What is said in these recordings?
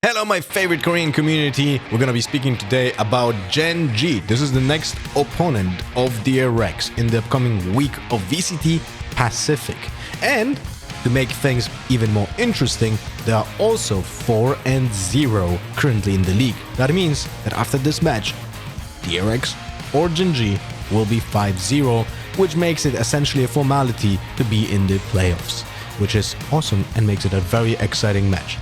Hello, my favorite Korean community. We're gonna be speaking today about Gen G. This is the next opponent of DRX in the upcoming week of VCT PACIFIC. And to make things even more interesting, they are also 4-0 currently in the league. That means that after this match, DRX or Gen G will be 5-0, which makes it essentially a formality to be in the playoffs, which is awesome and makes it a very exciting match.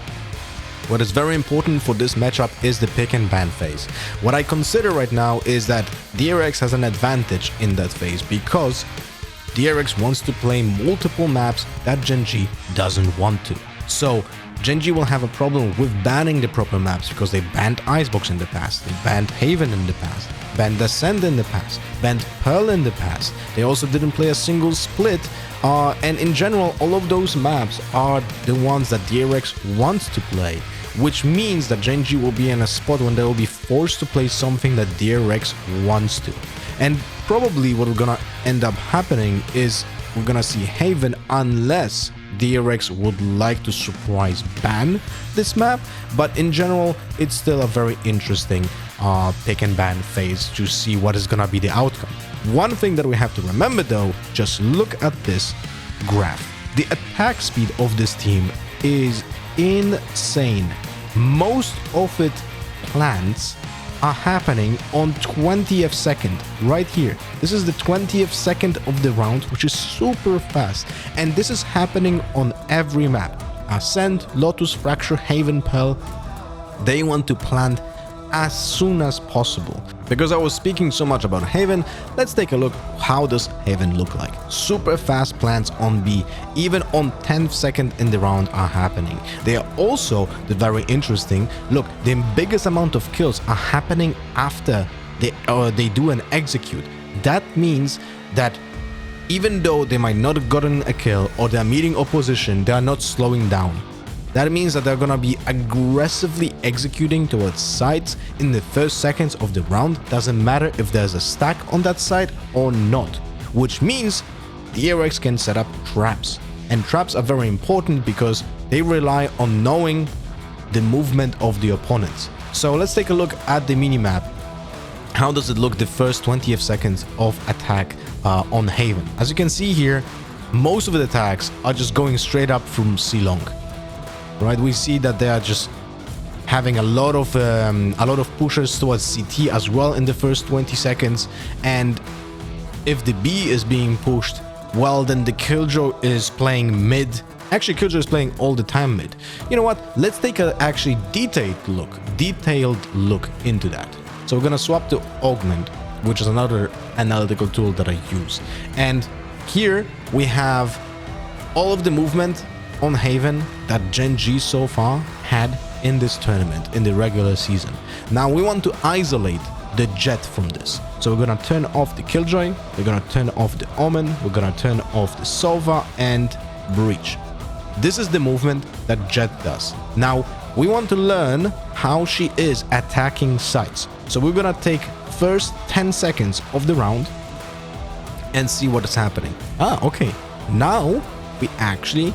What is very important for this matchup is the pick and ban phase. What I consider right now is that DRX has an advantage in that phase because DRX wants to play multiple maps that Gen G doesn't want to. So Gen G will have a problem with banning the proper maps because they banned Icebox in the past, they banned Haven in the past, banned Ascend in the past, banned Pearl in the past. They also didn't play a single split, and in general all of those maps are the ones that DRX wants to play, which means that Gen G will be in a spot when they will be forced to play something that DRX wants to. And probably what we're gonna end up happening is we're gonna see Haven unless DRX would like to surprise ban this map, but in general it's still a very interesting pick and ban phase to see what is gonna be the outcome. One thing that we have to remember though, just look at this graph. The attack speed of this team is insane. Most of its plants are happening on 20th second right here. This is the 20th second of the round, which is super fast, and this is happening on every map. Ascent, Lotus, Fracture, Haven, Pearl, they want to plant as soon as possible. Because I was speaking so much about Haven, let's take a look how does Haven look like. Super fast plants on B, even on 10th second in the round are happening. They are also very interesting. Look, the biggest amount of kills are happening after they do an execute. That means that even though they might not have gotten a kill or they're meeting opposition, they are not slowing down. That means that they're gonna be aggressively executing towards sites in the first seconds of the round. Doesn't matter if there's a stack on that site or not, which means DRX can set up traps. And traps are very important because they rely on knowing the movement of the opponents. So let's take a look at the minimap. How does it look the first 20th seconds of attack on Haven? As you can see here, most of the attacks are just going straight up from C long. Right, we see that they are just having a lot of pushers towards CT as well in the first 20 seconds, and if the B is being pushed, well, then the Killjoy is playing mid. Actually, Killjoy is playing all the time mid. You know what? Let's take a actually detailed look into that. So we're gonna swap to Augment, which is another analytical tool that I use, and here we have all of the movement on Haven that Gen G so far had in this tournament, in the regular season. Now we want to isolate the Jet from this. So we're gonna turn off the Killjoy, we're gonna turn off the Omen, we're gonna turn off the Sova and Breach. This is the movement that Jet does. Now we want to learn how she is attacking sites. So we're gonna take first 10 seconds of the round and see what is happening. Okay. Now we actually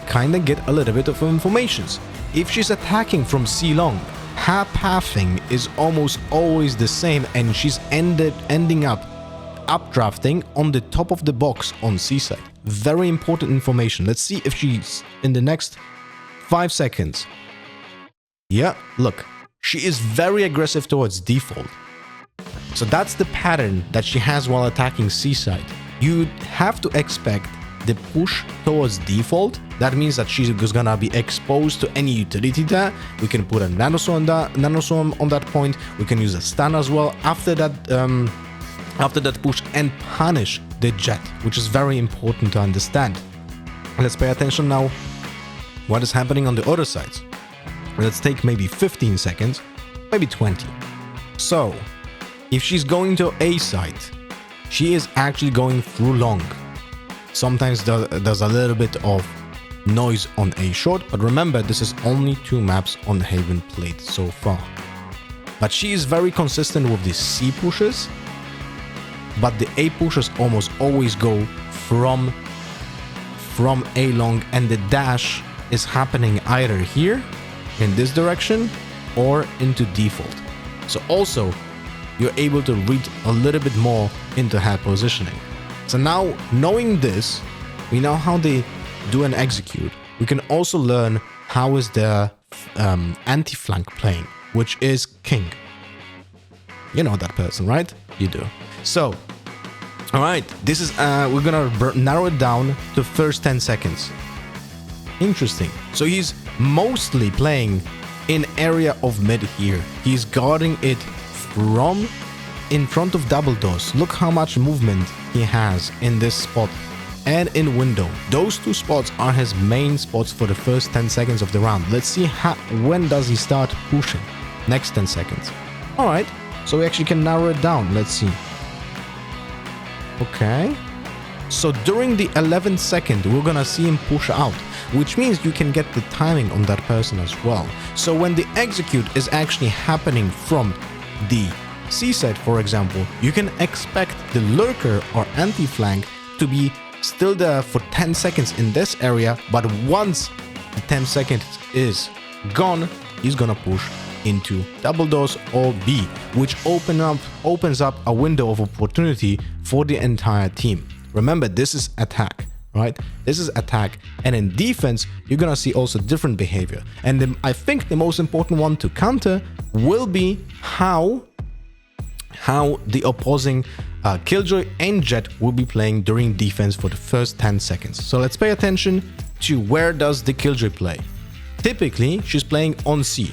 kind of get a little bit of information. If she's attacking from C long, her pathing is almost always the same, and she's ending up updrafting on the top of the box on C side. Very important information. Let's see if she's in the next 5 seconds. Yeah, look, she is very aggressive towards default. So that's the pattern that she has while attacking C side. You have to expect the push towards default. That means that she's gonna be exposed to any utility there. We can put a nanoswarm on that point. We can use a stun as well after that push and punish the Jet, which is very important to understand. Let's pay attention now what is happening on the other sides. Let's take maybe 15 seconds, maybe 20. So if she's going to A site, she is actually going through long. Sometimes there's a little bit of noise on A short, but remember, this is only 2 maps on Haven played so far. But she is very consistent with the C pushes, but the A pushes almost always go from A long, and the dash is happening either here in this direction or into default. So also you're able to read a little bit more into head positioning. So now knowing this, we know how they do and execute. We can also learn how is the anti-flank playing, which is king. You know that person, right? You do. So, all right, this is we're gonna narrow it down to first 10 seconds. Interesting. So he's mostly playing in area of mid here. He's guarding it from in front of double doors. Look how much movement he has in this spot and in window. Those two spots are his main spots for the first 10 seconds of the round. Let's see when does he start pushing. Next 10 seconds. All right, so we actually can narrow it down. Let's see. Okay, so during the 11th second we're gonna see him push out, which means you can get the timing on that person as well. So when the execute is actually happening from the C side, for example, you can expect the lurker or anti-flank to be still there for 10 seconds in this area, but once the 10 seconds is gone, he's gonna push into double doors or B, which opens up a window of opportunity for the entire team. Remember, this is attack, right? This is attack, and in defense you're gonna see also different behavior. And I think the most important one to counter will be how the opposing Killjoy and Jett will be playing during defense for the first 10 seconds. So let's pay attention to where does the Killjoy play. Typically she's playing on C.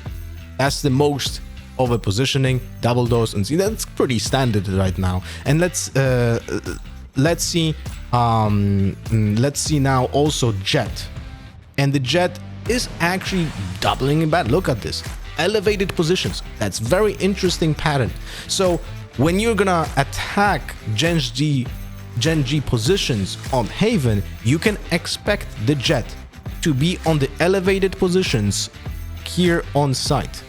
That's the most of a positioning, double doors and C. That's pretty standard right now. And let's see now also Jett. And the Jett is actually doubling in bad. Look at this. Elevated positions. That's very interesting pattern. So when you're gonna attack Gen G positions on Haven, you can expect the Jett to be on the elevated positions here on site.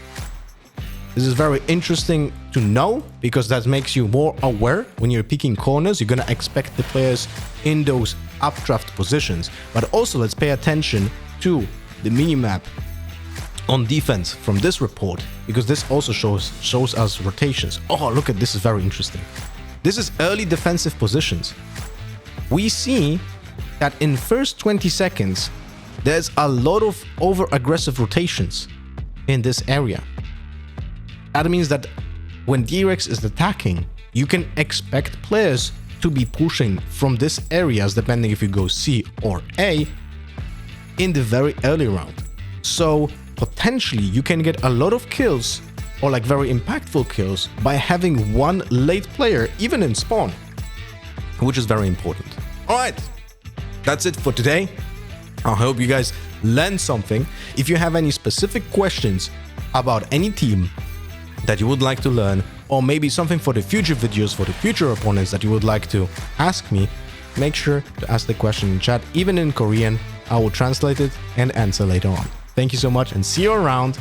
This is very interesting to know because that makes you more aware when you're picking corners. You're gonna expect the players in those updraft positions. But also let's pay attention to the minimap on defense from this report, because this also shows us rotations. Oh, look at this, is very interesting. This is early defensive positions. We see that in first 20 seconds there's a lot of over aggressive rotations in this area. That means that when DRX is attacking, you can expect players to be pushing from this areas, depending if you go C or A, in the very early round. So potentially you can get a lot of kills, or like very impactful kills, by having one late player even in spawn, which is very important. All right, that's it for today. I hope you guys learned something. If you have any specific questions about any team that you would like to learn, or maybe something for the future videos, for the future opponents that you would like to ask me, make sure to ask the question in chat, even in Korean. I will translate it and answer later on. Thank you so much and see you around.